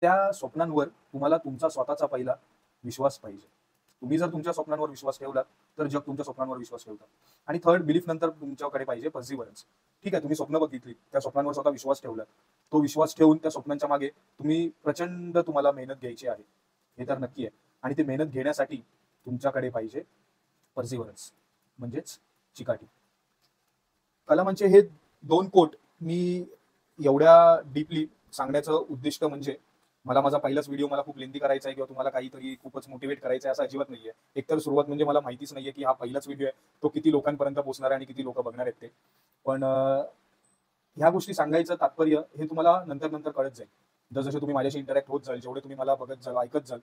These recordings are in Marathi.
त्या स्वप्नांवर तुम्हाला तुमचा स्वतःचा पहिला विश्वास पाहिजे. तुम्ही जर तुमच्या स्वप्नांवर विश्वास ठेवलात, तर जग तुमच्या स्वप्नांवर विश्वास ठेवतं. आणि थर्ड बिलीफ नंतर तुमच्याकडे पाहिजे पर्सिव्हरन्स. ठीक आहे, तुम्ही स्वप्न बघितली, त्या स्वप्नांवर स्वतः विश्वास ठेवला. तो विश्वास ठेवून त्या स्वप्नांच्या मागे तुम्हाला मेहनत घ्यायची आहे. हे तर नक्की आहे. आणि ते मेहनत घेण्यासाठी तुमच्याकडे पाहिजे पर्सिव्हरन्स म्हणजेच चिकाटी. कलामांचे हे 2 कोट मी एवढ्या डीपली सांगण्याचं उद्दिष्ट म्हणजे मला माझा पहिलाच व्हिडिओ मला खूप लेंथी करायचा आहे किंवा तुम्हाला काहीतरी खूपच मोटिवेट करायचं आहे असं अजिबात नाहीये. एकतर सुरुवात म्हणजे मला माहितीच नाहीये की हा पहिलाच व्हिडिओ आहे. तो किती लोकांपर्यंत पोहोचणार आहे आणि किती लोकं बघणार आहेत ते. पण ह्या गोष्टी सांगायचं तात्पर्य हे तुम्हाला नंतर-नंतर कळत जाईल. जसजसे तुम्ही माझ्याशी इंटरॅक्ट होत जाल, जेवढे तुम्ही मला बघत जाल, ऐकत जाल,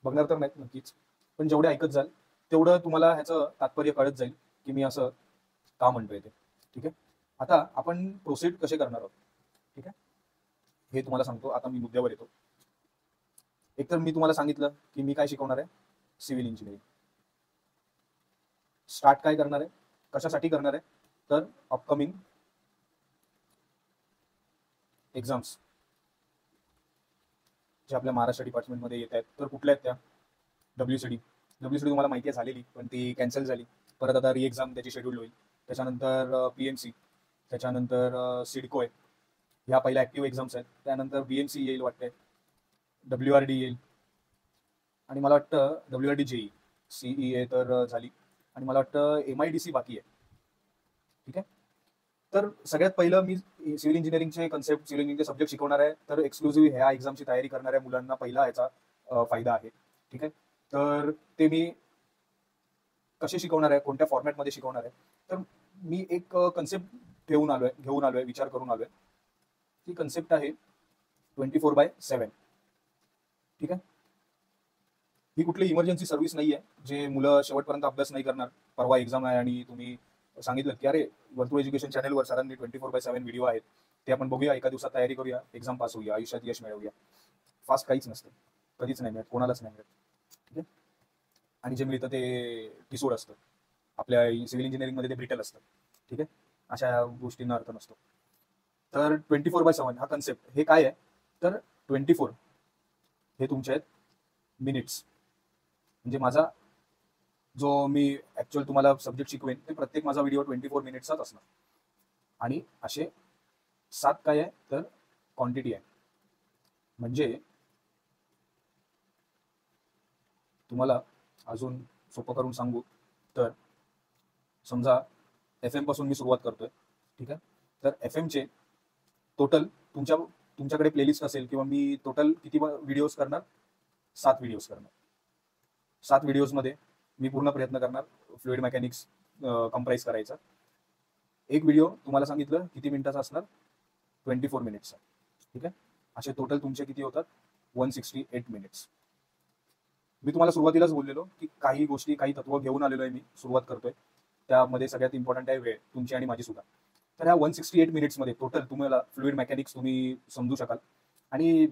बघणार तर नाहीत नक्कीच. पण जेवढे ऐकत जाल, तेवढं तुम्हाला ह्याचं तात्पर्य कळत जाईल, की मी असं का म्हणतोय ते. ठीक आहे. आता आपण प्रोसीड कसे करणार आहोत. ठीक आहे. हे तुम्हाला सांगतो. आता मी मुद्द्यावर येतो. एकतर मी तुम्हाला सांगितलं, की मी काय शिकवणार आहे? Civil engineering. स्टार्ट काय करणार आहे? कशासाठी करणार आहे? तर अपकमिंग एक्झाम्स जे आपल्या महाराष्ट्र डिपार्टमेंटमध्ये येत आहेत. तर कुठल्या आहेत त्या? WCD. WCD तुम्हाला माहिती आहे झालेली, पण ती कॅन्सल झाली. परत आता एक्झाम त्याची शेड्यूल होईल. त्याच्यानंतर PMC, त्याच्यानंतर सिडको आहे. ह्या पहिल्या ऍक्टिव्ह एक्झाम्स आहेत. त्यानंतर BMC येईल वाटतंय. WRD येईल. आणि मला वाटतं WRD JEE. CEA तर झाली. आणि मला वाटतं MIDC बाकी आहे. ठीक आहे. तर सगळ्यात पहिलं मी सिव्हिल इंजिनिअरिंगचे कन्सेप्ट, सिव्हिल इंजिनिअरिंगचे सब्जेक्ट शिकवणार आहे. तर एक्सक्लुझिव्ह ह्या एक्झामची तयारी करणाऱ्या मुलांना पहिला याचा फायदा आहे. ठीक आहे. तर ते मी कसे शिकवणार आहे, कोणत्या फॉर्मॅटमध्ये शिकवणार आहे. तर मी एक कन्सेप्ट घेऊन आलोय, विचार करून आलोय. ती कन्सेप्ट आहे 24/7. ठीक आहे. ही कुठली इमर्जन्सी सर्व्हिस नाहीये, जे मुलं शेवटपर्यंत अभ्यास नाही करणार. परवा एक्झाम आहे आणि तुम्ही सांगितलं, की "अरे, वर्तुळ एज्युकेशन चॅनलवर सरांनी 24/7 व्हिडिओ आहेत. ते आपण बघूया, एका दिवसात तयारी करूया, एक्झाम पास होऊया, आयुष्यात यश मिळवूया." फास्ट काहीच नसतं. कधीच नाही मिळत, कोणालाच नाही मिळत. ठीक आहे. आणि जे मिळतं ते ठिसूळ असतं. आपल्या सिव्हिल इंजिनिअरिंगमध्ये ते ब्रिटल असतं. ठीक आहे. अशा गोष्टींना अर्थ नसतो. तर 24/7 हा कन्सेप्ट हे काय आहे? तर 24 हे तुमचे आहेत मिनिट्स. म्हणजे माझा जो मी ऍक्च्युअल तुम्हाला सब्जेक्ट शिकवेन, ते प्रत्येक माझा व्हिडिओ 24 मिनिट्सचाच असणार. आणि असे 7 काय आहे? तर क्वांटिटी आहे. म्हणजे तुम्हाला अजून सोपं करून सांगू तर समजा FM पासून मी सुरुवात करतोय. ठीक आहे. तर FMचे टोटल तुमच्याकडे प्लेलिस्ट असेल किंवा मी टोटल किती व्हिडिओज करणार? 7 व्हिडिओज करणार. 7 व्हिडिओजमध्ये मी पूर्ण प्रयत्न करणार फ्लुइड मेकॅनिक्स कंप्राइज करायचा. एक व्हिडिओ तुम्हाला सांगितलं किती मिनिटाचा असणार? 24 मिनिट्सचा. ठीक आहे. असे टोटल तुमचे किती होतात? 168 मिनिट्स. मी तुम्हाला सुरुवातीलाच बोललेलो, की काही गोष्टी, काही तत्व घेऊन आलेलो आहे मी, सुरुवात करतोय. त्यामध्ये सगळ्यात इम्पॉर्टंट आहे वेळ, तुमची आणि माझी सुद्धा. तर ह्या 168 मिनिट्समध्ये टोटल तुम्हाला फ्लुइड मेकॅनिक्स तुम्ही समजू शकाल. आणि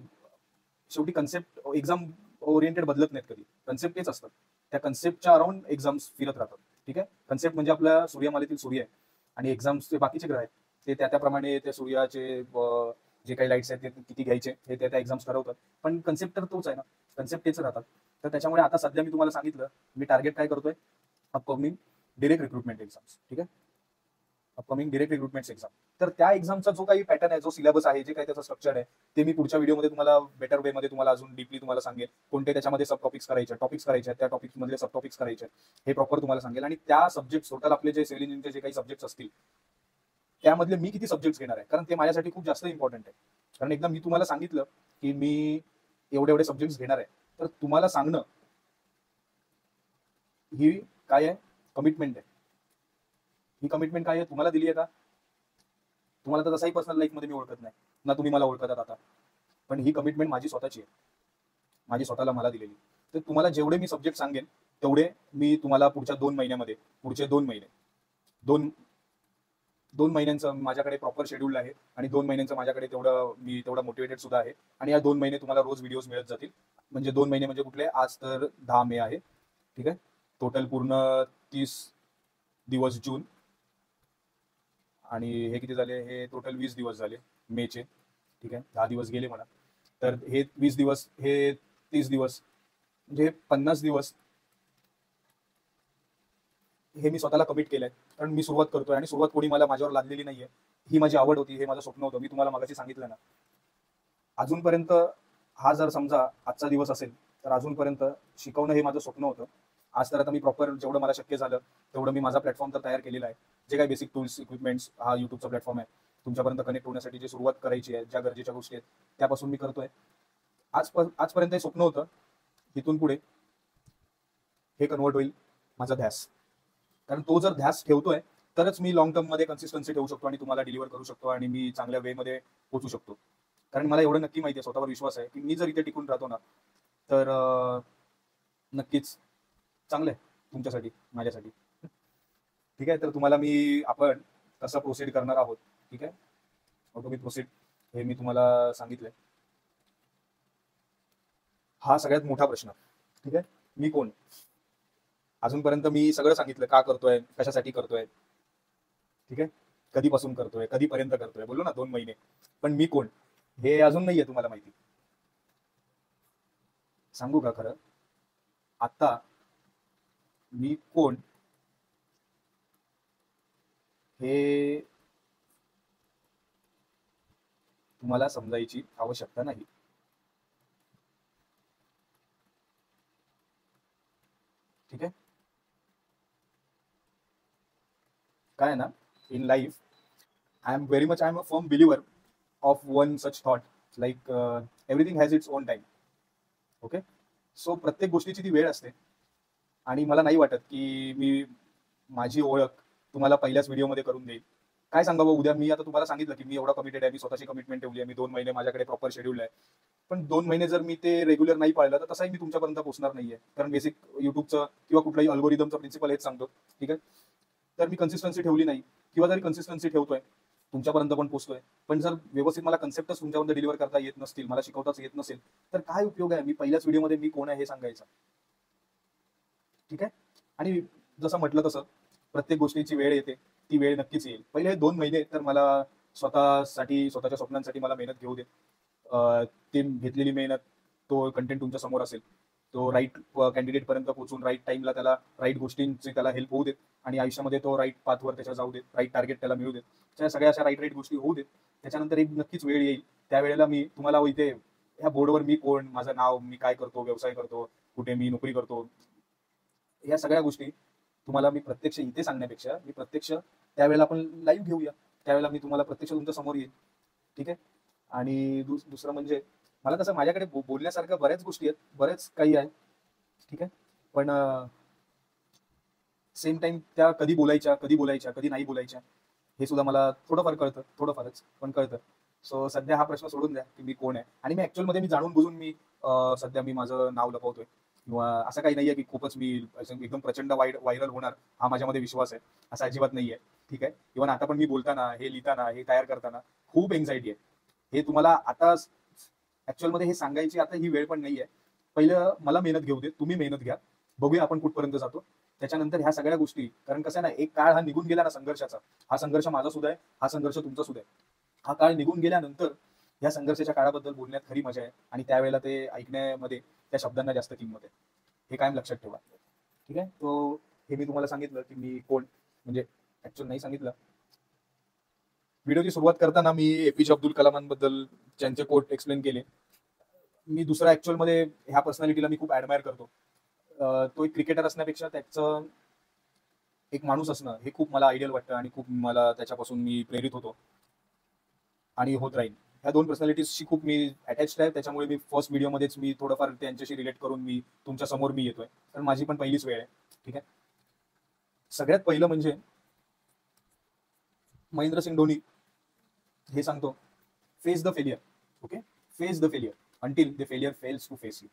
शेवटी कन्सेप्ट एक्झाम ओरिएंटेड बदलत नाहीत कधी. कन्सेप्ट तेच असतात. त्या कन्सेप्टच्या अराउंड एक्झाम्स फिरत राहतात. ठीक आहे. कन्सेप्ट म्हणजे आपल्या सूर्यमालेतील सूर्य आहे आणि एक्झाम्सचे बाकीचे ग्रह आहेत. ते त्याप्रमाणे त्या सूर्याचे जे काही लाईट्स आहेत ते किती घ्यायचे हे त्या एक्झाम्स ठरवतात. पण कन्सेप्ट तर तोच आहे ना. कन्सेप्ट तेच राहतात. तर त्याच्यामुळे आता सध्या मी तुम्हाला सांगितलं, मी टार्गेट काय करतोय? Upcoming direct recruitment exams. ठीक आहे. Upcoming direct recruitment exam. तर त्या एक्झामचा जो काही पॅटर्न आहे, जो सिलेबस आहे, जे काही त्याचं स्ट्रक्चर आहे, ते मी पुढच्या व्हिडिओमध्ये तुम्हाला बेटर वे मध्ये तुम्हाला अजून डीपली तुम्हाला सांगेल. कोणते त्याच्यामध्ये सब टॉपिक्स करायचे, त्या टॉपिक्स मधले सब टॉपिक्स करायचे, हे प्रॉपर तुम्हाला सांगेल. आणि त्या सब्जेक्ट टोटल आपले जे सिव्हिल इंजिनिअरिंगचे जे काही सब्जेक्ट्स असतील, त्यामधले मी किती सब्जेक्ट्स घेणार आहे, कारण ते माझ्यासाठी खूप जास्त इम्पॉर्टंट आहे. कारण एकदा मी तुम्हाला सांगितलं, की मी एवढे एवढे सब्जेक्ट्स घेणार आहे, तर तुम्हाला सांगणं ही काय आहे? कमिटमेंट आहे. ही कमिटमेंट काय आहे? तुम्हाला दिली आहे का? तुम्हाला तर तसाही पर्सनल लाईफमध्ये मी ओळखत नाही, ना तुम्ही मला ओळखतात आता. पण ही कमिटमेंट माझी स्वतःची आहे, माझी स्वतःला मला दिलेली. तर तुम्हाला जेवढे मी सब्जेक्ट सांगेन, तेवढे मी तुम्हाला पुढच्या 2 महिन्यामध्ये, पुढचे 2 महिने, 2 महिन्यांचं माझ्याकडे प्रॉपर शेड्यूल आहे आणि 2 महिन्यांचं माझ्याकडे तेवढं मोटिवेटेड सुद्धा आहे. आणि या 2 महिने तुम्हाला रोज व्हिडिओज मिळत जातील. म्हणजे 2 महिने म्हणजे कुठले? आज तर 10 मे आहे. ठीक आहे. टोटल पूर्ण 30 दिवस जून आणि हे किती झाले? हे टोटल 20 दिवस झाले मेचे. ठीक आहे. 10 दिवस गेले म्हणा. तर हे 20 दिवस, हे 30 दिवस, म्हणजे 50 दिवस हे मी स्वतःला कमिट केलंय. कारण मी सुरुवात करतोय आणि सुरुवात कोणी मला माझ्यावर लादलेली नाहीये. ही माझी आवड होती, हे माझं स्वप्न होतं. मी तुम्हाला मगाशी सांगितलं ना. अजूनपर्यंत हा जर समजा आजचा दिवस असेल, तर अजूनपर्यंत शिकवणं हे माझं स्वप्न होतं. आज तर आता मी प्रॉपर जेवढं मला शक्य झालं, तेवढं मी माझा प्लॅटफॉर्म तर तयार केलेला आहे. जे काही बेसिक टूल्स, इक्विपमेंट्स, हा YouTubeचा प्लॅटफॉर्म आहे. तुमच्यापर्यंत कनेक्ट होण्यासाठी जे सुरुवात करायची आहे, ज्या गरजेच्या गोष्टी आहेत, त्यापासून मी करतोय. आजपर्यंत हे स्वप्न होतं. इथून पुढे हे कन्व्हर्ट होईल माझा ध्यास. कारण तो जर ध्यास ठेवतोय, तरच मी लॉंग टर्ममध्ये कन्सिस्टन्सी ठेवू शकतो आणि तुम्हाला डिलिव्हर करू शकतो आणि मी चांगल्या वेमध्ये पोहोचू शकतो. कारण मला एवढं नक्की माहिती आहे, स्वतःवर विश्वास आहे, की मी जर इथे टिकून राहतो ना, तर नक्कीच चांगलं आहे तुमच्यासाठी, माझ्यासाठी. ठीक आहे. तर तुम्हाला आपण कसं प्रोसीड करणार आहोत. ठीक आहे. हाऊ टू बी प्रोसीड हे मी तुम्हाला सांगितलंय. हा सगळ्यात मोठा प्रश्न. ठीक आहे. मी कोण? अजूनपर्यंत मी सगळं सांगितलं, का करतोय, कशासाठी करतोय. ठीक आहे. कधीपासून करतोय, कधीपर्यंत करतोय, बोललो ना 2 महिने. पण मी कोण हे अजून नाहीये तुम्हाला माहिती. सांगू का खरं? आता मी कोण हे तुम्हाला समजायची आवश्यकता नाही. ठीक आहे. काय आहे ना, in life I am a firm believer of one such thought, like everything has its own time. Okay. So प्रत्येक गोष्टीची ती वेळ असते. आणि मला नाही वाटत की मी माझी ओळख तुम्हाला पहिल्याच व्हिडिओमध्ये करून देईल. काय सांगावं उद्या, मी आता तुम्हाला सांगितलं की मी एवढा कमिटेड आहे, मी स्वतःची कमिटमेंट ठेवली आहे, मी 2 महिने माझ्याकडे प्रॉपर शेड्यूल आहे. पण 2 महिने जर मी ते रेग्युलर नाही पाळलं, तर तसाही मी तुमच्यापर्यंत पोहोचणार नाहीये. कारण बेसिक युट्यूबचं किंवा कुठल्याही अल्गोरिदमचं प्रिन्सिपल हेच सांगतो. ठीक आहे. तर मी कन्सिस्टन्सी ठेवली नाही, किंवा जरी कन्सिस्टन्सी ठेवतोय, तुमच्यापर्यंत पण पोहोचतोय, पण जर व्यवस्थित मला कन्सेप्टच तुमच्यापर्यंत डिलिव्हर करता येत नसतील, मला शिकवताच येत नसेल, तर काय उपयोग आहे मी पहिल्याच व्हिडिओमध्ये मी कोण आहे हे सांगायचं. ठीक आहे. आणि जसं म्हटलं तसं प्रत्येक गोष्टीची वेळ येते, ती वेळ नक्कीच येईल. पहिले हे 2 महिने तर मला स्वतःसाठी, स्वतःच्या स्वप्नांसाठी मला मेहनत घेऊ दे. ती घेतलेली मेहनत, तो कंटेंट तुमच्या समोर असेल, तो राईट कॅन्डिडेट पर्यंत पोहोचून राईट टाइमला त्याला राईट गोष्टींची त्याला हेल्प होऊ देत आणि आयुष्यामध्ये तो राईट पाथवर त्याच्या जाऊ देत, राईट टार्गेट त्याला मिळू देत. त्या सगळ्या अशा राईट राईट गोष्टी होऊ देत. त्याच्यानंतर एक नक्कीच वेळ येईल, त्यावेळेला मी तुम्हाला इथे ह्या बोर्डवर मी कोण, माझं नाव, मी काय करतो, व्यवसाय करतो, कुठे मी नोकरी करतो, या सगळ्या गोष्टी तुम्हाला मी प्रत्यक्ष इथे सांगण्यापेक्षा मी प्रत्यक्ष त्यावेळेला आपण लाईव्ह घेऊया. त्यावेळेला मी तुम्हाला प्रत्यक्ष तुमच्या समोर येईल. ठीक आहे. आणि दुसरं म्हणजे मला कसं माझ्याकडे बोलण्यासारख्या बऱ्याच गोष्टी आहेत, बरेच काही आहे. ठीक आहे. पण सेम टाइम त्या कधी बोलायच्या, कधी नाही बोलायच्या, हे सुद्धा मला थोडंफार कळतं, थोडंफारच पण कळतं. सो सध्या हा प्रश्न सोडून द्या की मी कोण आहे. आणि मी ऍक्च्युअल मध्ये मी जाणून बुजून मी सध्या मी माझं नाव लपवतोय, किंवा असं काही नाहीये की खूपच मी असं एकदम प्रचंड व्हायरल होणार, हा माझ्यामध्ये विश्वास आहे, असं अजिबात नाहीये. ठीक आहे. इव्हन आता पण मी बोलताना, हे लिहिताना, हे तयार करताना खूप एन्झायटी आहे. हे तुम्हाला आता ऍक्च्युअल मध्ये हे सांगायची आता ही वेळ पण नाहीये. पहिलं मला मेहनत घेऊ दे, तुम्ही मेहनत घ्या, बघूया आपण कुठपर्यंत जातो. त्याच्यानंतर ह्या सगळ्या गोष्टी, कारण कसं आहे ना, एक काळ हा निघून गेला ना संघर्षाचा, हा संघर्ष माझा सुद्धा आहे, हा संघर्ष तुमचा सुद्धा आहे. हा काळ निघून गेल्यानंतर या संघर्षाच्या काळाबद्दल बोलण्यात खरी मजा आहे, आणि त्यावेळेला ते ऐकण्यामध्ये त्या शब्दांना जास्त किंमत आहे. हे कायम लक्षात ठेवा. ठीक आहे. तो हे मी तुम्हाला सांगितलं की मी कोण, म्हणजे ऍक्च्युअल नाही सांगितलं. व्हिडिओची सुरुवात करताना मी एपीजे अब्दुल कलामांबद्दल त्यांचे कोट एक्सप्लेन केले. मी दुसरा ऍक्च्युअल मध्ये ह्या पर्सनॅलिटीला मी खूप ऍडमायर करतो. तो एक क्रिकेटर असण्यापेक्षा त्याचं एक माणूस असणं हे खूप मला आयडियल वाटतं, आणि खूप मला त्याच्यापासून मी प्रेरित होतो आणि होत राहील. ह्या 2 पर्सनॅलिटीजशी खूप मी अटॅच्ड आहे. त्याच्यामुळे मी फर्स्ट व्हिडिओमध्येच मी थोडंफार त्यांच्याशी रिलेट करून मी तुमच्या समोर मी येतोय, कारण माझी पण पहिलीच वेळ आहे. ठीक आहे. सगळ्यात पहिलं म्हणजे महेंद्रसिंग धोनी हे सांगतो, face the failure. Okay. Face the failure until the failure fails to face you.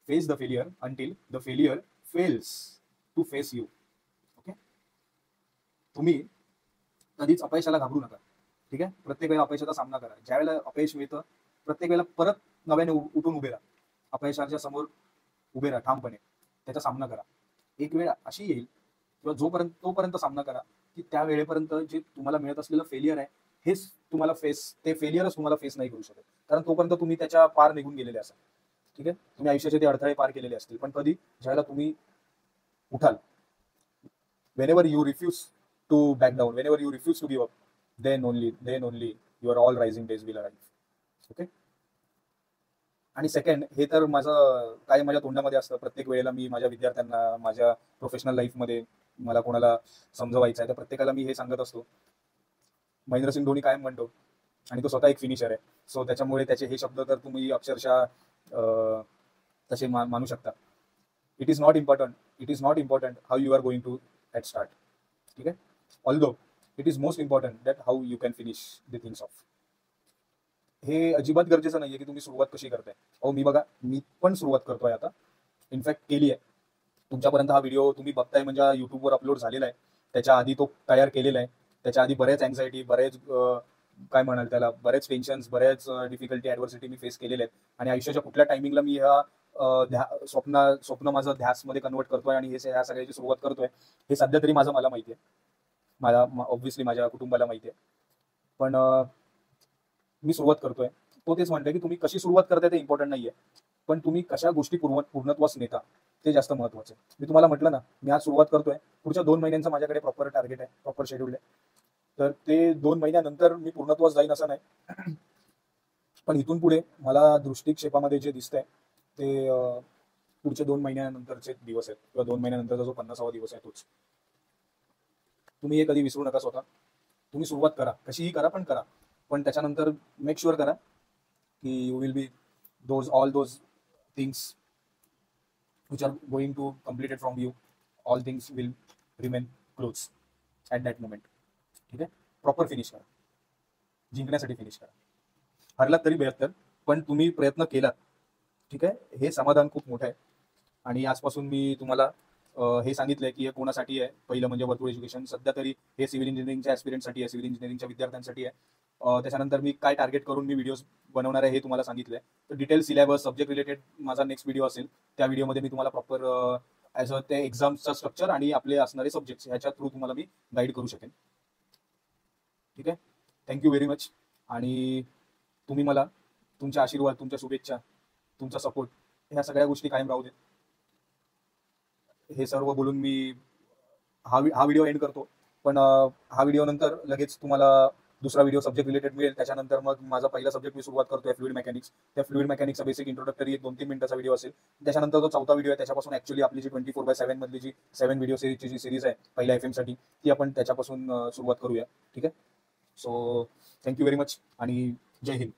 Face the failure until the failure fails to face you. Okay. तुम्ही कधीच अपयशाला घाबरू नका. ठीक आहे. प्रत्येक वेळेला अपयशाचा सामना करा. ज्या वेळेला अपयश मिळतं, प्रत्येक वेळेला परत नव्याने उठून उभे राहा. अपयशाच्या समोर उभे राहा ठामपणे, त्याचा सामना करा. एक वेळ अशी येईल, किंवा तोपर्यंत सामना करा की त्या वेळेपर्यंत जे तुम्हाला मिळत असलेलं फेलियर आहे, हेच तुम्हाला ते फेलियरच तुम्हाला फेस नाही करू शकत, कारण तोपर्यंत तुम्ही त्याच्या पार निघून गेलेले असाल. ठीक आहे, तुम्ही आयुष्याचे ते अडथळे पार केलेले असतील. पण कधी ज्यावेळेला तुम्ही उठाल, whenever you refuse to back down, whenever you refuse to give up, then only your all rising days will arrive. Okay. आणि सेकंड, हे तर माझं काय माझ्या तोंडामध्ये असतं प्रत्येक वेळेला. मी माझ्या विद्यार्थ्यांना, माझ्या प्रोफेशनल लाईफमध्ये मला कोणाला समजवायचं आहे तर प्रत्येकाला मी हे सांगत असतो. महेंद्रसिंग धोनी कायम म्हणतो, आणि तो स्वतः एक फिनिशर आहे. सो त्याच्यामुळे त्याचे हे शब्द तर तुम्ही अक्षरशः तसे मानू शकता. It is not important how you are going to at start. ठीक आहे, although it is most important that how you can finish the things off. हे अजिबात गरजेचं नाहीये की तुम्ही सुरुवात कशी करताय. मी पण सुरुवात करतोय आता, इनफॅक्ट केली आहे. तुमच्यापर्यंत हा व्हिडिओ तुम्ही बघताय म्हणजे युट्यूबवर अपलोड झालेला आहे. त्याच्या आधी तो तयार केलेला आहे. त्याच्या आधी बरेच अँझायटी, बरेच काय म्हणाल त्याला, बरेच टेन्शन्स, बरेच डिफिकल्टी, ॲडव्हर्सिटी मी फेस केलेले आहेत. आणि आयुष्याच्या कुठल्या टायमिंगला मी ह्या स्वप्न माझं ध्यासमध्ये कन्वर्ट करतोय आणि ह्या सगळ्याची सुरुवात करतोय, हे सध्या तरी मला माहिती आहे. ऑब्व्हियसली माझ्या कुटुंबाला माहिती आहे. पण मी सुरुवात करतोय. तो तेच म्हणतोय की तुम्ही कशी सुरुवात करताय ते इम्पॉर्टंट नाहीये, पण तुम्ही कशा गोष्टी पूर्णत्वास नेता ते जास्त महत्वाचं आहे. मी तुम्हाला म्हटलं ना, मी आज सुरुवात करतोय. पुढच्या 2 महिन्यांचं माझ्याकडे प्रॉपर टार्गेट आहे, प्रॉपर शेड्यूल आहे. तर ते 2 महिन्यानंतर मी पूर्णत्वास जाईन असं नाही. पण इथून पुढे मला दृष्टिक्षेपामध्ये जे दिसतंय ते पुढचे 2 महिन्यानंतरचे दिवस आहेत, किंवा 2 महिन्यानंतरचा जो 50वा दिवस आहे तोच. तुम्ही हे कधी विसरू नका स्वतः. तुम्ही सुरुवात करा, कशीही करा, पण करा. पण त्याच्यानंतर मेक शुअर करा की you will be all those things which are going to complete it from you, all things will remain close at that moment. ठीक आहे, प्रॉपर फिनिश करा, जिंकण्यासाठी फिनिश करा. हरलात तरी 72, पण तुम्ही प्रयत्न केलात. ठीक आहे, हे समाधान खूप मोठं आहे. आणि आजपासून मी तुम्हाला हे सांगितलंय की हे कोणासाठी आहे. पहिलं म्हणजे वर्तुळ एज्युकेशन. सध्या तरी हे सिव्हिल इंजिनिअरिंगच्या ॲस्पिरंटसाठी आहे, सिव्हिल इंजिनिअरिंगच्या विद्यार्थ्यांसाठी आहे. त्याच्यानंतर मी काय टार्गेट करून मी व्हिडिओज बनवणार आहे हे तुम्हाला सांगितलंय. तर डिटेल सिलेबस, सब्जेक्ट रिलेटेड माझा नेक्स्ट व्हिडिओ असेल. त्या व्हिडिओमध्ये मी तुम्हाला प्रॉपर ॲज अ ते एक्झामचा स्ट्रक्चर आणि आपले असणारे सब्जेक्ट्स ह्याच्या थ्रू तुम्हाला मी गाईड करू शकेन. ठीक आहे, थँक्यू व्हेरी मच. आणि तुम्ही मला तुमचे आशीर्वाद, तुमच्या शुभेच्छा, तुमचा सपोर्ट, ह्या सगळ्या गोष्टी कायम राहू देत. हे सर्व बोलून मी हा व्हिडिओ एंड करतो. पण हा व्हिडिओ नंतर लगेच तुम्हाला दुसरा व्हिडिओ सब्जेक्ट रिलेटेड मिळेल. त्याच्यानंतर मग माझा पहिला सब्जेक्ट मी सुरुवात करतोय फ्लुइड मेकॅनिक्स. त्या फ्लुइड मेकॅनिक्सचा बेसिक इंट्रोडक्टरी एक 2-3 मिनिटाचा व्हिडिओ असेल. त्याच्यानंतर जो 4था व्हिडिओ आहे त्याच्यापासून ॲक्च्युअली आपली जी 24/7 मधली जी 7 व्हिडिओ सिरीजची जी सिरीज आहे पहिल्या FM साठी, ती आपण त्याच्यापासून सुरुवात करूया. ठीक आहे, सो थँक्यू व्हेरी मच आणि जय हिंद.